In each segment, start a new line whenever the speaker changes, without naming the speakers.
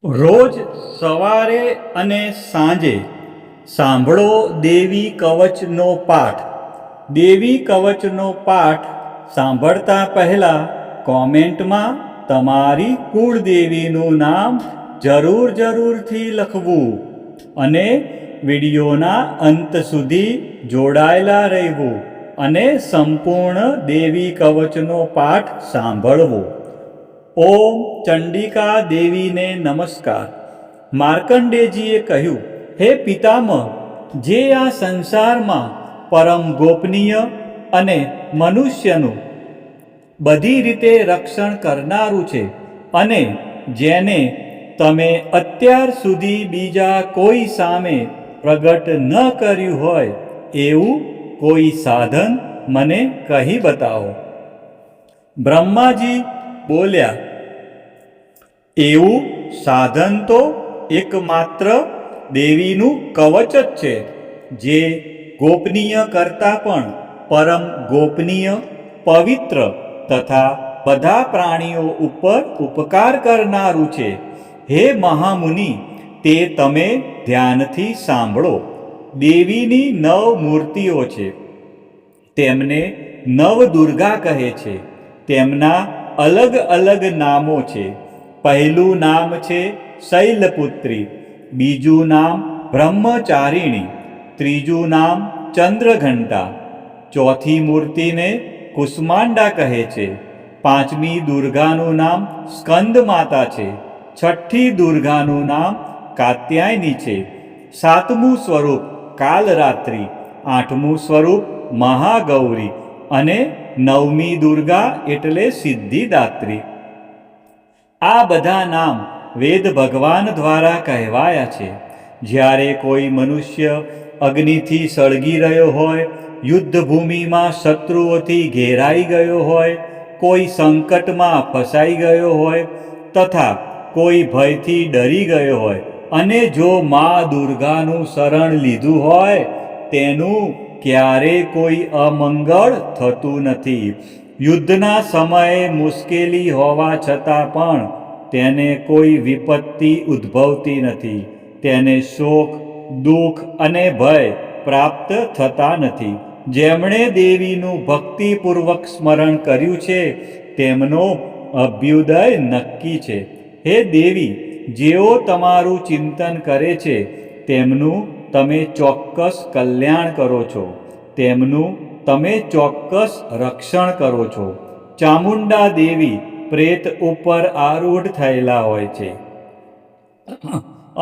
રોજ સવારે અને સાંજે સાંભળો દેવી કવચનો પાઠ. દેવી કવચનો પાઠ સાંભળતા પહેલાં કોમેન્ટમાં તમારી કુળદેવીનું નામ જરૂરથી લખવું અને વિડીયોના અંત સુધી જોડાયેલા રહેવું અને સંપૂર્ણ દેવી કવચનો પાઠ સાંભળવો. ઓમ ચંડિકા દેવીને નમસ્કાર. માર્કંડેયજીએ કહ્યું, હે પિતામહ, જે આ સંસારમાં પરમ ગોપનીય અને મનુષ્યનું બધી રીતે રક્ષણ કરનારું છે અને જેને તમે અત્યાર સુધી બીજા કોઈ સામે પ્રગટ ન કર્યું હોય એવું કોઈ સાધન મને કહી બતાવો. બ્રહ્માજી બોલ્યા, એવું સાધન તો એકમાત્ર દેવીનું કવચ જ છે, જે ગોપનીય કરતાં પણ પરમ ગોપનીય, પવિત્ર તથા બધા પ્રાણીઓ ઉપર ઉપકાર કરનારું છે. હે મહામુનિ, તે તમે ધ્યાનથી સાંભળો. દેવીની 9 મૂર્તિઓ છે. તેમને નવદુર્ગા કહે છે. તેમના અલગ અલગ નામો છે. પહેલું નામ છે શૈલપુત્રી, બીજું નામ બ્રહ્મચારિણી, ત્રીજું નામ ચંદ્રઘંટા, ચોથી મૂર્તિને કુષ્માંડા કહે છે, પાંચમી દુર્ગાનું નામ સ્કંદ માતા છે, છઠ્ઠી દુર્ગાનું નામ કાત્યાયની છે, સાતમું સ્વરૂપ કાલરાત્રિ, આઠમું સ્વરૂપ મહાગૌરી અને નવમી દુર્ગા એટલે સિદ્ધિદાત્રી. આ બધા નામ વેદ ભગવાન દ્વારા કહેવાયા છે. જ્યારે કોઈ મનુષ્ય અગ્નિથી સળગી રહ્યો હોય, યુદ્ધભૂમિમાં શત્રુઓથી ઘેરાઈ ગયો હોય, કોઈ સંકટમાં ફસાઈ ગયો હોય તથા કોઈ ભયથી ડરી ગયો હોય અને જો મા દુર્ગાનું શરણ લીધું હોય, તેનું ક્યારેય કોઈ અમંગળ થતું નથી. યુદ્ધના સમયે મુશ્કેલી હોવા છતાં પણ તેને કોઈ વિપત્તિ ઉદ્ભવતી નથી. તેને શોક, દુઃખ અને ભય પ્રાપ્ત થતા નથી. જેમણે દેવીનું ભક્તિપૂર્વક સ્મરણ કર્યું છે તેમનો અભ્યુદય નક્કી છે. હે દેવી, જેઓ તમારું ચિંતન કરે છે તેમનું તમે ચોક્કસ કલ્યાણ કરો છો, તેમનું તમે ચોક્કસ રક્ષણ કરો છો. ચામુંડા દેવી પ્રેત ઉપર આરૂઢ થયેલા હોય છે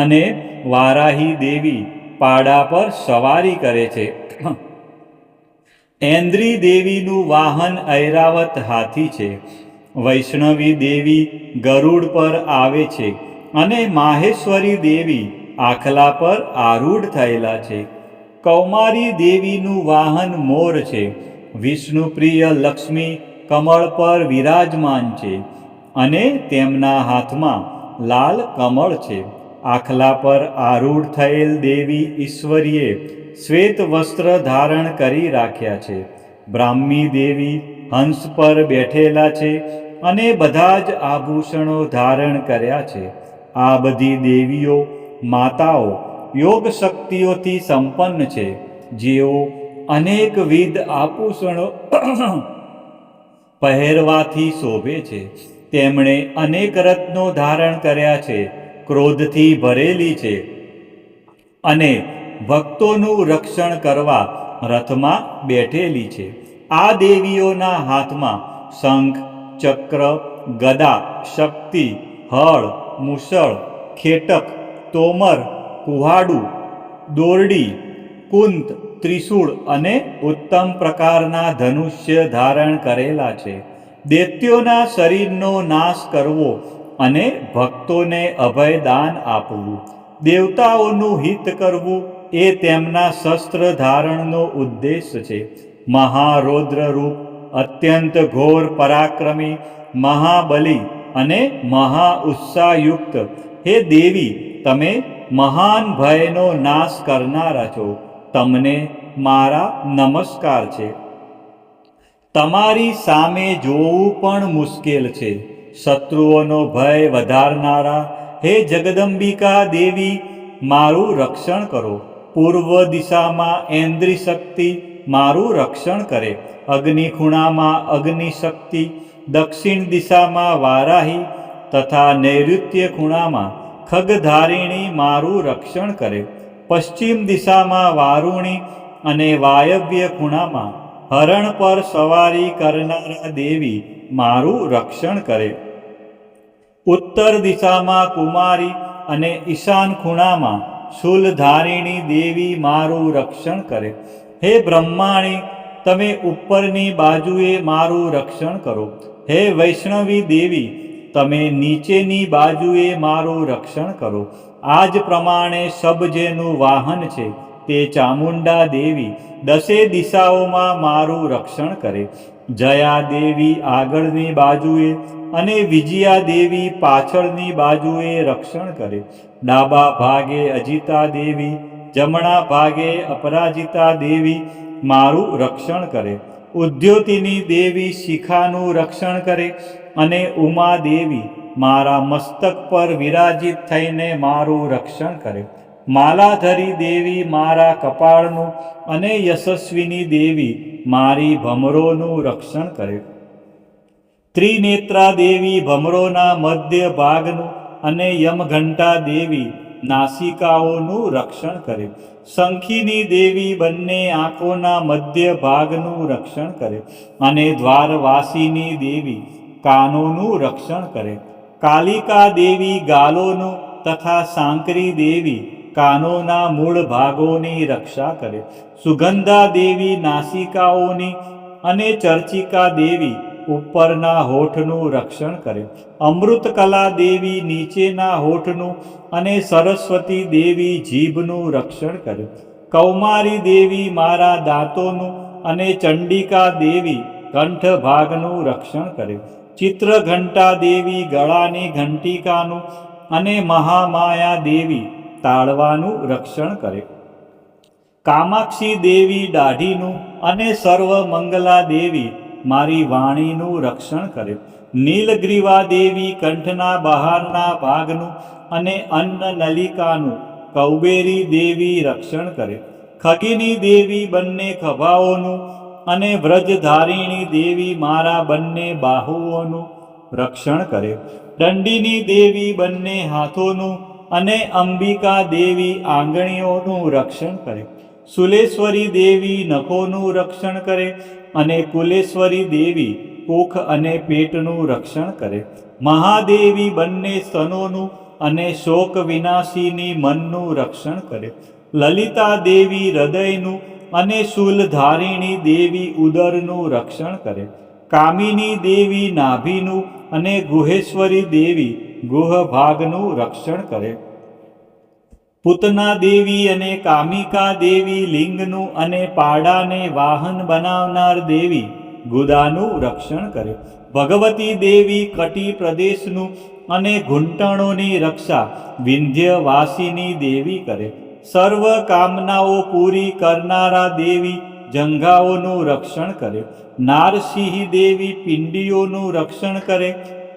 અને વારાહી દેવી પાડા પર સવારી કરે છે. ઐન્દ્રી દેવીનું વાહન ઐરાવત હાથી છે. વૈષ્ણવી દેવી ગરુડ પર આવે છે અને માહેશ્વરી દેવી આખલા પર આરૂઢ થયેલા છે. કૌમારી દેવીનું વાહન મોર છે. વિષ્ણુપ્રિય લક્ષ્મી કમળ પર વિરાજમાન છે અને તેમના હાથમાં લાલ કમળ છે. આખલા પર આરૂઢ થયેલ દેવી ઈશ્વરીએ શ્વેત વસ્ત્ર ધારણ કરી રાખ્યા છે. બ્રાહ્મી દેવી હંસ પર બેઠેલા છે અને બધા જ આભૂષણો ધારણ કર્યા છે. આ બધી દેવીઓ માતાઓ યોગ શક્તિઓથી સંપન્ન છે, જેઓ અનેકવિધ આભૂષણો પહેરવાથી શોભે છે. તેમણે અનેક રત્નો ધારણ કર્યા છે, ક્રોધથી ભરેલી છે અને ભક્તોનું રક્ષણ કરવા રથમાં બેઠેલી છે. આ દેવીઓના હાથમાં શંખ, ચક્ર, ગદા, શક્તિ, હળ, મુસળ, ખેટક, તોમર, કુહાડું, દોરડી, કુંત, ત્રિશૂળ અને ઉત્તમ પ્રકારના ધનુષ્ય ધારણ કરેલા છે. દૈત્યોના શરીરનો નાશ કરવો અને ભક્તોને અભયદાન આપવું, દેવતાઓનું હિત કરવું એ તેમના શસ્ત્ર ધારણનો ઉદ્દેશ છે. મહારૌદ્ર રૂપ, અત્યંત ઘોર પરાક્રમી, મહાબલી અને મહા ઉત્સાહયુક્ત હે દેવી, તમે મહાન ભયનો નાશ કરનારા છો. તમને મારા નમસ્કાર છે. તમારી સામે જોવું પણ મુશ્કેલ છે. શત્રુઓનો ભય વધારનારા, હે જગદંબિકા દેવી મારું રક્ષણ કરો. પૂર્વ દિશામાં ઐન્દ્રી શક્તિ મારું રક્ષણ કરે. અગ્નિ ખૂણામાં અગ્નિ શક્તિ, દક્ષિણ દિશામાં વારાહી તથા નૈઋત્ય ખૂણામાં ખગધારિણી મારું રક્ષણ કરે. પશ્ચિમ દિશામાં વારુણી અને વાયવ્ય ખૂણામાં હરણ પર સવારી કરનારા દેવી મારું રક્ષણ કરે. ઉત્તર દિશામાં કુમારી અને ઈશાન ખૂણામાં શૂલધારિણી દેવી મારું રક્ષણ કરે. હે બ્રહ્માણી, તમે ઉપરની બાજુએ મારું રક્ષણ કરો. હે વૈષ્ણવી દેવી, તમે નીચેની બાજુએ મારું રક્ષણ કરો. આ જ પ્રમાણે સબ જેનું વાહન છે તે ચામુંડા દેવી 10 દિશાઓમાં મારું રક્ષણ કરે. જયા દેવી આગળની બાજુએ અને વિજયા દેવી પાછળની બાજુએ રક્ષણ કરે. ડાબા ભાગે અજિતા દેવી, જમણા ભાગે અપરાજિતા દેવી મારું રક્ષણ કરે. ઉદ્યોતિની દેવી શિખાનું રક્ષણ કરે અને ઉમા દેવી મારા મસ્તક પર વિરાજિત થઈને મારું રક્ષણ કરે. માલાધરી દેવી મારા કપાળનું અને યશસ્વીની દેવી મારી ભમરોનું રક્ષણ કરે. ત્રિનેત્રા દેવી ભમરોના મધ્ય ભાગનું અને યમઘંટા દેવી નાસિકાઓનું રક્ષણ કરે. શંખીની દેવી બંને આંખોના મધ્ય ભાગનું રક્ષણ કરે અને દ્વારવાસીની દેવી કાનોનું રક્ષણ કરે. કાલિકા દેવી ગાલોનું તથા સાંકરી દેવી કાનોના મૂળ ભાગોની રક્ષા કરે. સુગંધા દેવી નાસિકાઓની અને ચર્ચિકા દેવી ઉપરના હોઠનું રક્ષણ કરે. અમૃતકલા દેવી નીચેના હોઠનું અને સરસ્વતી દેવી જીભનું રક્ષણ કરે. કૌમારી દેવી મારા દાંતોનું અને ચંડિકા દેવી કંઠ ભાગનું રક્ષણ કરે. ચિત્રઘંટા દેવી ગળાની ઘંટિકાનું અને મહામાયા દેવી તાળવાનું રક્ષણ કરે. કામાક્ષી દેવી દાઢીનું અને સર્વમંગલા દેવી મારી વાણીનું રક્ષણ કરે. નીલગ્રીવા દેવી કંઠના બહારના ભાગનું અને અન્ન નલિકાનું કૌબેરી દેવી રક્ષણ કરે. ખગીની દેવી બંને ખભાઓનું અને વ્રજધારિણી દેવી મારા બંને બાહુઓનું રક્ષણ કરે. દંડીની દેવી બંને હાથોનું અને અંબિકા દેવી આંગળીઓનું રક્ષણ કરે. સુલેશ્વરી દેવી નખોનું રક્ષણ કરે અને કુલેશ્વરી દેવી કોખ અને પેટનું રક્ષણ કરે. મહાદેવી બંને સ્તનોનું અને શોક વિનાશીની મનનું રક્ષણ કરે. લલિતા દેવી હૃદયનું અને શૂલધારિણી દેવી ઉદરનું રક્ષણ કરે. કામિની દેવી નાભીનું અને ગુહેશ્વરી દેવી ગુહ ભાગનું રક્ષણ કરે. પૂતના દેવી અને કામિકા દેવી લિંગનું અને પાડાને વાહન બનાવનાર દેવી ગુદાનું રક્ષણ કરે. ભગવતી દેવી કટી પ્રદેશનું અને ઘૂંટણોની રક્ષા વિંધ્યવાસીની દેવી કરે. સર્વ કામનાઓ પૂરી કરનારા દેવી જંઘાઓનું રક્ષણ કરે. નારસિંહ દેવી પિંડીઓનું રક્ષણ કરે.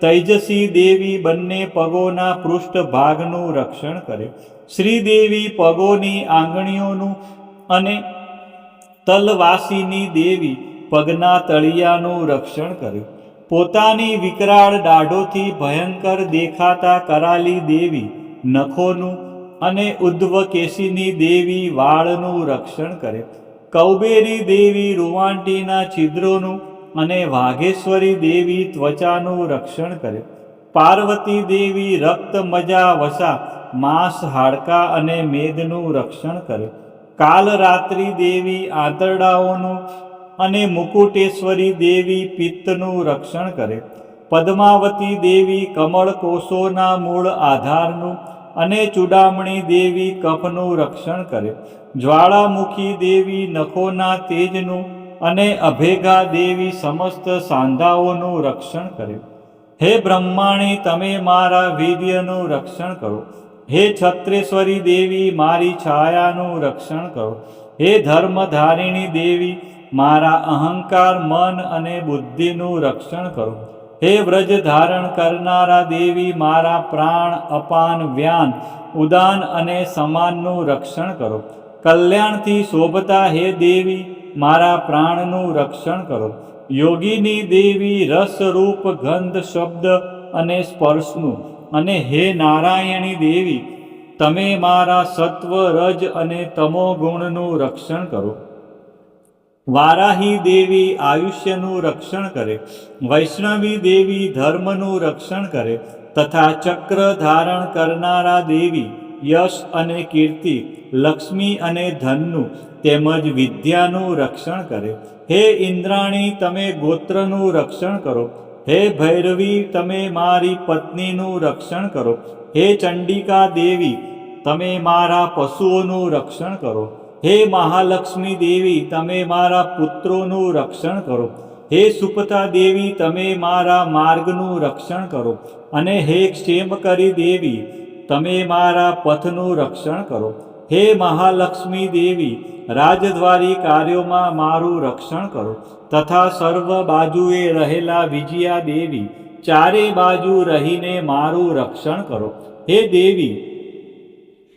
તૈજસી દેવી બંને પગોના પૃષ્ઠ ભાગનું રક્ષણ કરે. શ્રીદેવી પગોની આંગળીઓનું અને તલવાસીની દેવી પગના તળિયાનું રક્ષણ કરે. પોતાની વિકરાળ દાઢોથી ભયંકર દેખાતા કરાલી દેવી નખોનું અને ઉદ્ધવકેશીની દેવી વાળનું રક્ષણ કરે. કૌબેરી દેવી રૂવાંટીના છિદ્રોનું અને વાઘેશ્વરી દેવી ત્વચાનું રક્ષણ કરે. પાર્વતી દેવી રક્ત મજા વસા માંસ હાડકા અને મેદનું રક્ષણ કરે. કાલરાત્રિ દેવી આંતરડાઓનું અને મુકુટેશ્વરી દેવી પિત્તનું રક્ષણ કરે. પદ્માવતી દેવી કમળ કોષોના મૂળ આધારનું અને ચૂડામણી દેવી કફનું રક્ષણ કરે. જ્વાળામુખી દેવી નખોના તેજનું અને અભેગા દેવી સમસ્ત સાંધાઓનું રક્ષણ કરે. હે બ્રહ્માણી, તમે મારા વીર્યનું રક્ષણ કરો. હે છત્રેશ્વરી દેવી, મારી છાયાનું રક્ષણ કરો. હે ધર્મધારિણી દેવી, મારા અહંકાર, મન અને બુદ્ધિનું રક્ષણ કરો. હે વ્રજ ધારણ કરનારા દેવી, મારા પ્રાણ અપાન વ્યાન ઉદાન અને સમાનનું રક્ષણ કરો. કલ્યાણથી શોભતા હે દેવી, મારા પ્રાણનું રક્ષણ કરો. યોગીની દેવી, રસ રૂપ ગંધ શબ્દ અને સ્પર્શનું, અને હે નારાયણી દેવી, તમે મારા સત્વ રજ અને તમો ગુણનું રક્ષણ કરો. વારાહી દેવી આયુષ્યનું રક્ષણ કરે, વૈષ્ણવી દેવી ધર્મનું રક્ષણ કરે, તથા ચક્ર ધારણ કરનારા દેવી યશ અને કીર્તિ, લક્ષ્મી અને ધનનું તેમજ વિદ્યાનું રક્ષણ કરે. હે ઇન્દ્રાણી, તમે ગોત્રનું રક્ષણ કરો. હે ભૈરવી, તમે મારી પત્નીનું રક્ષણ કરો. હે ચંડિકા દેવી, તમે મારા પશુઓનું રક્ષણ કરો. હે મહાલક્ષ્મી દેવી, તમે મારા પુત્રોનું રક્ષણ કરો. હે સુપથા દેવી, તમે મારા માર્ગનું રક્ષણ કરો. અને હે ક્ષેમકરી દેવી, તમે મારા પથનું રક્ષણ કરો. હે મહાલક્ષ્મી દેવી, રાજદ્વારી કાર્યોમાં મારું રક્ષણ કરો. તથા સર્વ બાજુએ રહેલા વિજયા દેવી, ચારે બાજુ રહીને મારું રક્ષણ કરો. હે દેવી,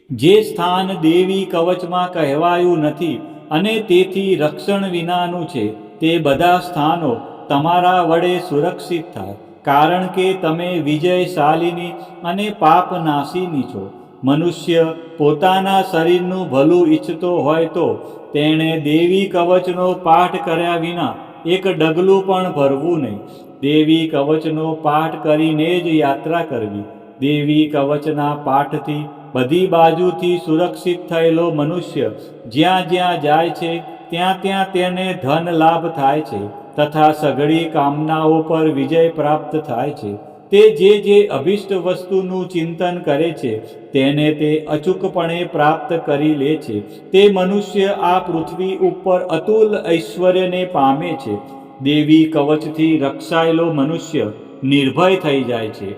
જે સ્થાન દેવી કવચમાં કહેવાયું નથી અને તેથી રક્ષણ વિનાનું છે, તે બધા સ્થાનો તમારા વડે સુરક્ષિત થાય, કારણ કે તમે વિજયશાલિની અને પાપનાશીની છો. મનુષ્ય પોતાના શરીરનું ભલું ઈચ્છતો હોય તો તેણે દેવી કવચનો પાઠ કર્યા વિના એક ડગલું પણ ભરવું નહીં. દેવી કવચનો પાઠ કરીને જ યાત્રા કરવી. દેવી કવચના પાઠથી બધી બાજુથી સુરક્ષિત થયેલો મનુષ્ય જ્યાં જ્યાં જાય છે ત્યાં ત્યાં તેને ધન લાભ થાય છે, તથા સઘળી કામનાઓ પર વિજય પ્રાપ્ત થાય છે. તે જે અભિષ્ટ વસ્તુનું ચિંતન કરે છે તેને તે અચૂકપણે પ્રાપ્ત કરી લે છે. તે મનુષ્ય આ પૃથ્વી ઉપર અતુલ ઐશ્વર્યને પામે છે. દેવી કવચથી રક્ષાયેલો મનુષ્ય નિર્ભય થઈ જાય છે.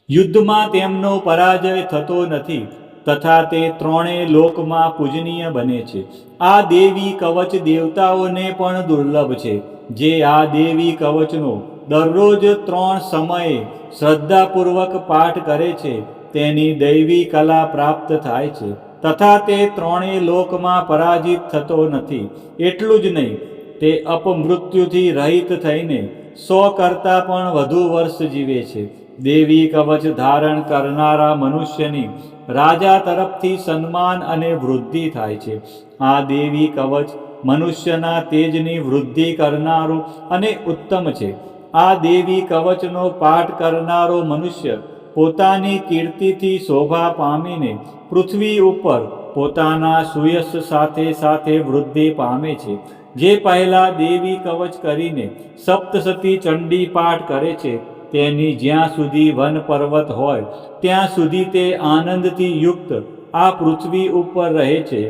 યુદ્ધમાં તેમનો પરાજય થતો નથી, તથા તે ત્રણેય લોકમાં પૂજનીય બને છે. આ દેવી કવચ દેવતાઓને પણ દુર્લભ છે. જે આ દેવી કવચનો દરરોજ 3 સમયે શ્રદ્ધાપૂર્વક પાઠ કરે છે તેની દૈવી કલા પ્રાપ્ત થાય છે, તથા તે ત્રણેય લોકમાં પરાજિત થતો નથી. એટલું જ નહીં, તે અપમૃત્યુથી રહિત થઈને 100 કરતાં પણ વધુ વર્ષ જીવે છે. દેવી કવચ ધારણ કરનારા મનુષ્યની રાજા તરફથી સન્માન અને વૃદ્ધિ થાય છે. આ દેવી કવચ મનુષ્યના તેજની વૃદ્ધિ કરનારું અને ઉત્તમ છે. આ દેવી કવચનો પાઠ કરનારો મનુષ્ય પોતાની કીર્તિથી શોભા પામીને પૃથ્વી ઉપર પોતાના સુયશ સાથે સાથે વૃદ્ધિ પામે છે. જે પહેલા દેવી કવચ કરીને સપ્તસતી ચંડી પાઠ કરે છે તેની જ્યાં સુધી વન પર્વત હોય ત્યાં સુધી તે આનંદથી યુક્ત આ પૃથ્વી ઉપર રહે છે.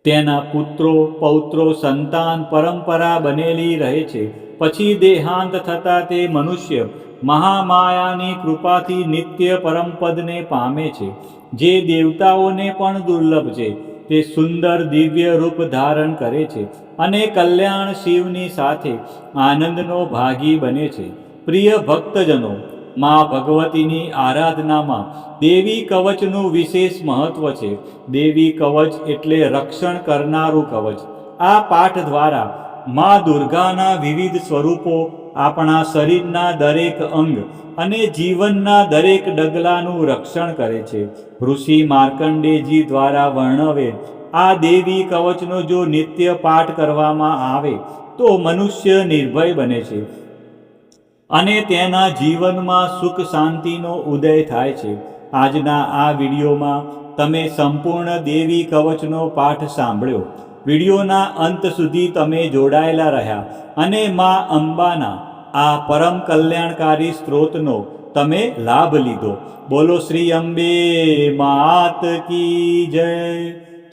તેના પુત્રો પૌત્રો સંતાન પરંપરા બનેલી રહે છે. પછી દેહાંત થતાં તે મનુષ્ય મહામાયાની કૃપાથી નિત્ય પરમપદને પામે છે, જે દેવતાઓને પણ દુર્લભ છે. તે સુંદર દિવ્ય રૂપ ધારણ કરે છે અને કલ્યાણ શિવની સાથે આનંદનો ભાગી બને છે. પ્રિય ભક્તજનો, મા ભગવતીની આરાધનામાં દેવી કવચનું વિશેષ મહત્વ છે. દેવી કવચ એટલે રક્ષણ કરનારું કવચ. આ પાઠ દ્વારા મા દુર્ગાના વિવિધ સ્વરૂપો આપણા શરીરના દરેક અંગ અને જીવનના દરેક ડગલાનું રક્ષણ કરે છે. ઋષિ માર્કંડેયજી દ્વારા વર્ણવેલ આ દેવી કવચનો જો નિત્ય પાઠ કરવામાં આવે તો મનુષ્ય નિર્ભય બને છે અને તેના જીવનમાં સુખ શાંતિનો ઉદય થાય છે. આજના આ વિડીયોમાં તમે સંપૂર્ણ દેવી કવચનો પાઠ સાંભળ્યો. વિડીયોના અંત સુધી તમે જોડાયેલા રહ્યા અને મા અંબાના આ પરમ કલ્યાણકારી સ્ત્રોતનો તમે લાભ લીધો. બોલો શ્રી અંબે માત કી જય,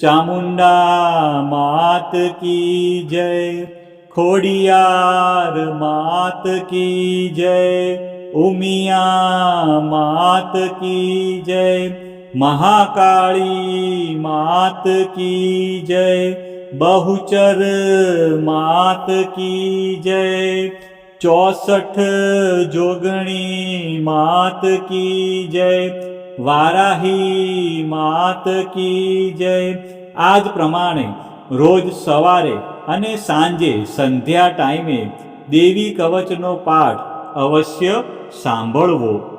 ચામુંડા માત કી જય, ખોડિયાર માત કી જય, ઉમિયા માત કી જય, મહાકાળી માત કી જય, બહુચર માત કી જય, 64 જોગણી માત કી જય, વારાહી માત કી જય. આ જ પ્રમાણે રોજ સવારે અને સાંજે સંધ્યા ટાઈમે દેવી કવચનો પાઠ અવશ્ય સાંભળવો.